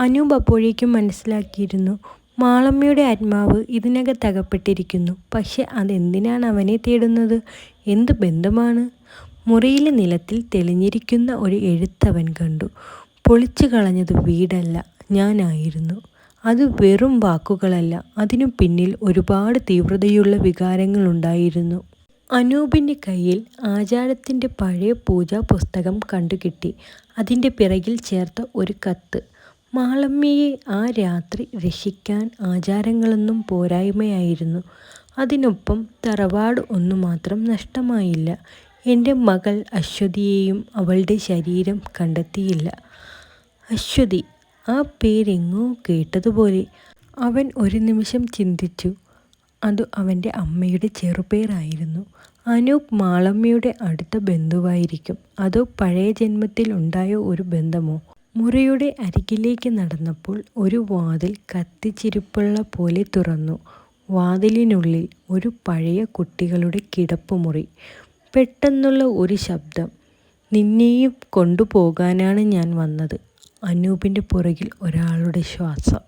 അനൂപ് അപ്പോഴേക്കും മനസ്സിലാക്കിയിരുന്നു. മാളമ്മയുടെ ആത്മാവ് ഇതിനകത്തകപ്പെട്ടിരിക്കുന്നു. പക്ഷെ അതെന്തിനാണ് അവനെ തേടുന്നത്? എന്തു ബന്ധമാണ്? മുറിയിലെ നിലത്തിൽ തെളിഞ്ഞിരിക്കുന്ന ഒരു എഴുത്തവൻ കണ്ടു. പൊളിച്ചു കളഞ്ഞത് വീടല്ല, ഞാനായിരുന്നു. അത് വെറും വാക്കുകളല്ല, അതിനു പിന്നിൽ ഒരുപാട് തീവ്രതയുള്ള വികാരങ്ങളുണ്ടായിരുന്നു. അനൂപിൻ്റെ കയ്യിൽ ആചാരത്തിൻ്റെ പഴയ പൂജാ പുസ്തകം കണ്ടുകിട്ടി. അതിൻ്റെ പിറകിൽ ചേർത്ത ഒരു കത്ത്. മാളമ്മയെ ആ രാത്രി രക്ഷിക്കാൻ ആചാരങ്ങളൊന്നും പോരായ്മയായിരുന്നു. അതിനൊപ്പം തറവാട് ഒന്നുമാത്രം നഷ്ടമായില്ല. എൻ്റെ മകൾ അശ്വതിയെയും അവളുടെ ശരീരം കണ്ടെത്തിയില്ല. അശ്വതി, ആ പേരെങ്ങോ കേട്ടതുപോലെ. അവൻ ഒരു നിമിഷം ചിന്തിച്ചു. അത് അവൻ്റെ അമ്മയുടെ ചെറുപേരായിരുന്നു. അനൂപ് മാളമ്മയുടെ അടുത്ത ബന്ധുവായിരിക്കും. അതോ പഴയ ജന്മത്തിൽ ഉണ്ടായ ഒരു ബന്ധമോ? മുറിയുടെ അരികിലേക്ക് നടന്നപ്പോൾ ഒരു വാതിൽ കത്തിച്ചിരിപ്പുള്ള പോലെ തുറന്നു. വാതിലിനുള്ളിൽ ഒരു പഴയ കുട്ടികളുടെ കിടപ്പുമുറി. പെട്ടെന്നുള്ള ഒരു ശബ്ദം. നിന്നെയും കൊണ്ടുപോകാനാണ് ഞാൻ വന്നത്. അനൂപിൻ്റെ പുറകിൽ ഒരാളുടെ ശ്വാസം.